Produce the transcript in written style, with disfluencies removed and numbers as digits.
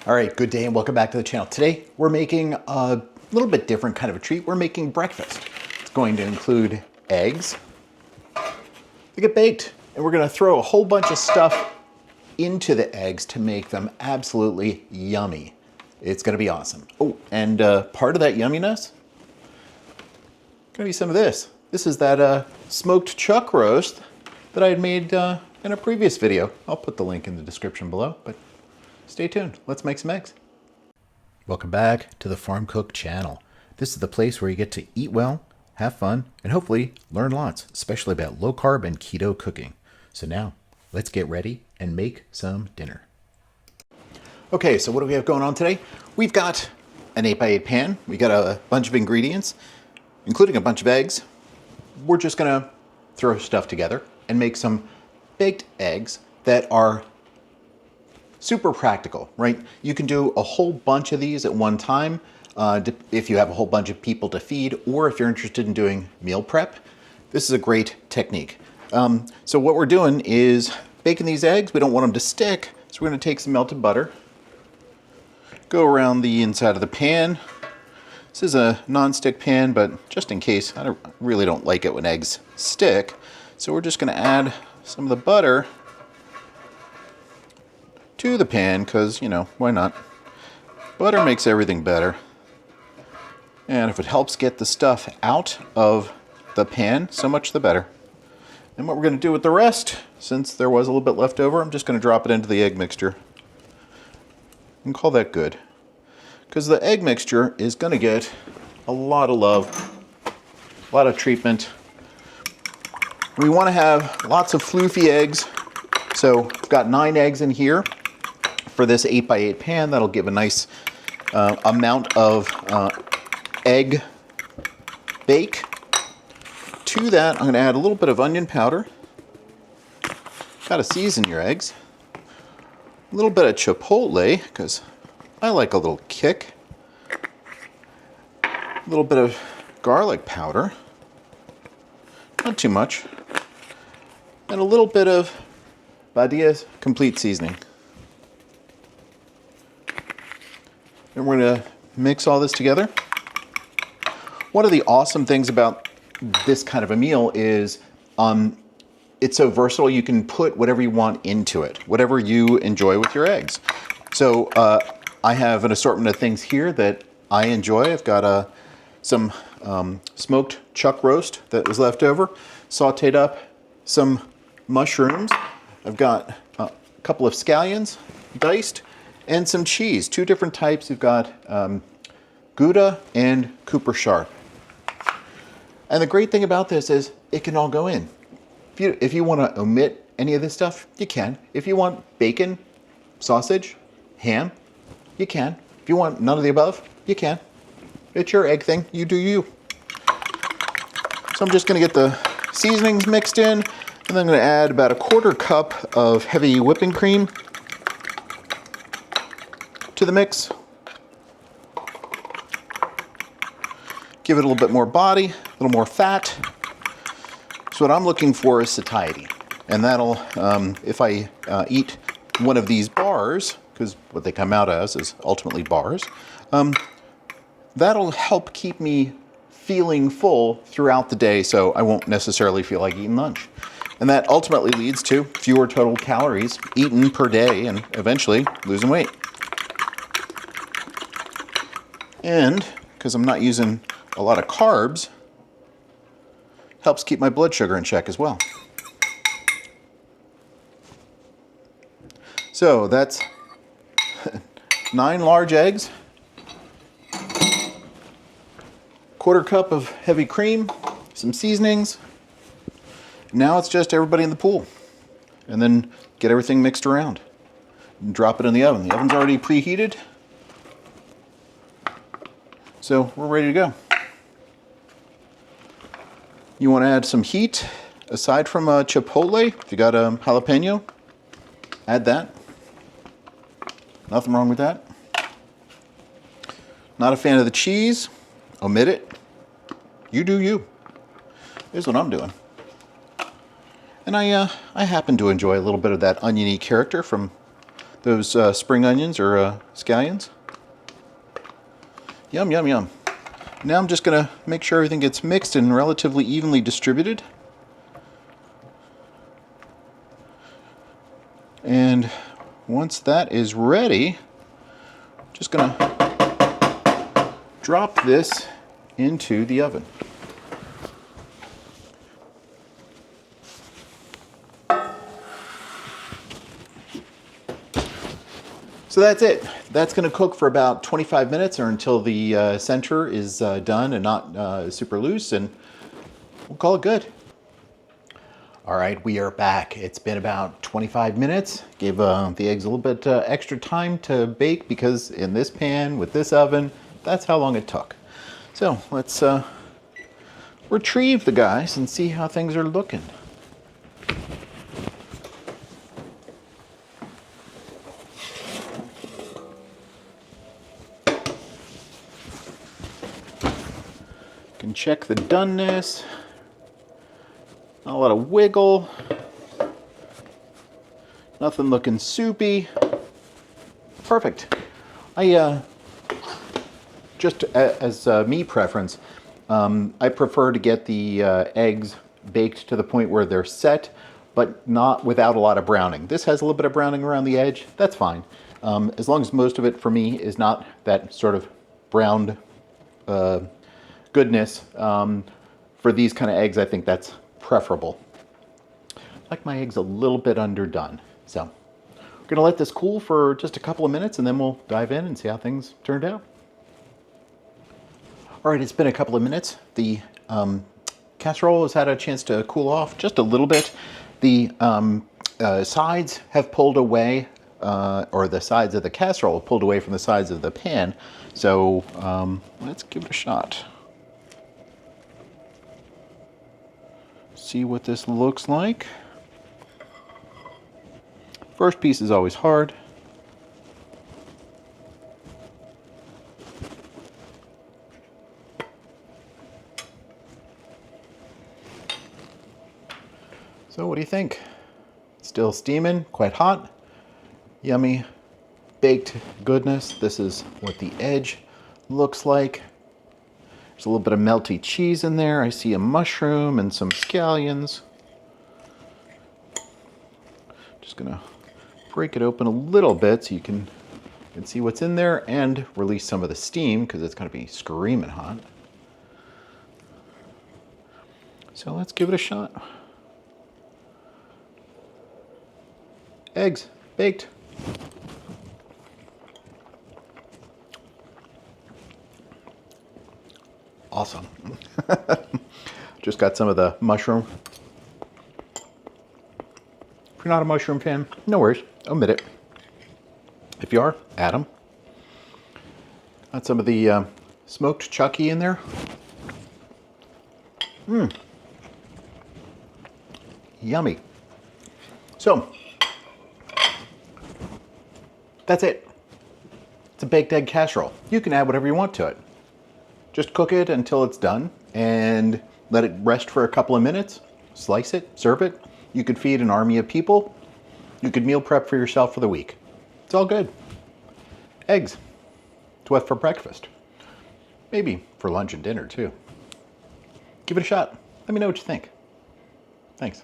All right, good day and welcome back to the channel. Today we're making a little bit different kind of a treat. We're making breakfast. It's going to include eggs. They get baked and we're going to throw a whole bunch of stuff into the eggs to make them absolutely yummy. It's going to be awesome. Oh, and part of that yumminess, going to be some of this. This is that smoked chuck roast that I had made in a previous video. I'll put the link in the description below, but stay tuned. Let's make some eggs. Welcome back to the Farm Cook channel. This is the place where you get to eat well, have fun, and hopefully learn lots, especially about low carb and keto cooking. So now let's get ready and make some dinner. Okay, so what do we have going on today? We've got an 8x8 pan. We got a bunch of ingredients, including a bunch of eggs. We're just gonna throw stuff together and make some baked eggs that are super practical, right? You can do a whole bunch of these at one time if you have a whole bunch of people to feed, or if you're interested in doing meal prep. This is a great technique. So what we're doing is baking these eggs. We don't want them to stick, so we're gonna take some melted butter, go around the inside of the pan. This is a non-stick pan, but just in case, I really don't like it when eggs stick. So we're just gonna add some of the butter to the pan, because, you know, why not? Butter makes everything better. And if it helps get the stuff out of the pan, so much the better. And what we're going to do with the rest, since there was a little bit left over, I'm just going to drop it into the egg mixture and call that good. Because the egg mixture is going to get a lot of love, a lot of treatment. We want to have lots of floofy eggs. So I've got 9 eggs in here. For this 8x8 pan, that'll give a nice amount of egg bake. To that, I'm going to add a little bit of onion powder. Got to season your eggs. A little bit of chipotle, because I like a little kick. A little bit of garlic powder. Not too much. And a little bit of Badia's complete seasoning. And we're going to mix all this together. One of the awesome things about this kind of a meal is it's so versatile. You can put whatever you want into it, whatever you enjoy with your eggs. So I have an assortment of things here that I enjoy. I've got some smoked chuck roast that was left over, sauteed up some mushrooms. I've got a couple of scallions diced, and some cheese, 2 different types. We've got Gouda and Cooper Sharp. And the great thing about this is it can all go in. If you want to omit any of this stuff, you can. If you want bacon, sausage, ham, you can. If you want none of the above, you can. It's your egg thing. You do you. So I'm just going to get the seasonings mixed in, and then I'm going to add about a 1/4 cup of heavy whipping cream to the mix. Give it a little bit more body, a little more fat. So what I'm looking for is satiety. And that'll, if I eat one of these bars, because what they come out as is ultimately bars, that'll help keep me feeling full throughout the day, so I won't necessarily feel like eating lunch. And that ultimately leads to fewer total calories eaten per day and eventually losing weight. And because I'm not using a lot of carbs, helps keep my blood sugar in check as well. So that's 9 large eggs, 1/4 cup of heavy cream, some seasonings. Now it's just everybody in the pool. And then get everything mixed around and drop it in the oven. The oven's already preheated. So we're ready to go. You want to add some heat aside from chipotle. If you got a jalapeno, add that. Nothing wrong with that. Not a fan of the cheese, omit it. You do you. Here's what I'm doing. And I happen to enjoy a little bit of that oniony character from those spring onions or scallions. Yum, yum, yum. Now I'm just gonna make sure everything gets mixed and relatively evenly distributed. And once that is ready, just gonna drop this into the oven. So that's it. That's going to cook for about 25 minutes or until the center is done and not super loose, and we'll call it good. All right, we are back. It's been about 25 minutes. Gave the eggs a little bit extra time to bake because in this pan with this oven, that's how long it took. So let's retrieve the guys and see how things are looking. Can check the doneness. Not a lot of wiggle. Nothing looking soupy. Perfect. I just as me preference, I prefer to get the eggs baked to the point where they're set, but not without a lot of browning. This has a little bit of browning around the edge. That's fine, as long as most of it for me is not that sort of browned goodness. For these kind of eggs, I think that's preferable. I like my eggs a little bit underdone. So we're gonna let this cool for just a couple of minutes and then we'll dive in and see how things turned out. All right, it's been a couple of minutes. The casserole has had a chance to cool off just a little bit. The sides have pulled away, or the sides of the casserole have pulled away from the sides of the pan. So let's give it a shot. See what this looks like. First piece is always hard. So what do you think? Still steaming, quite hot, yummy, baked goodness. This is what the edge looks like. There's a little bit of melty cheese in there. I see a mushroom and some scallions. Just gonna break it open a little bit so you can see what's in there and release some of the steam because it's gonna be screaming hot. So let's give it a shot. Eggs baked. Awesome. Just got some of the mushroom. If you're not a mushroom fan, no worries, omit it. If you are, add them. Got some of the smoked Chuckie in there. Yummy. So, that's it. It's a baked egg casserole. You can add whatever you want to it. Just cook it until it's done and let it rest for a couple of minutes. Slice it, serve it. You could feed an army of people. You could meal prep for yourself for the week. It's all good. Eggs. It's what for breakfast. Maybe for lunch and dinner too. Give it a shot. Let me know what you think. Thanks.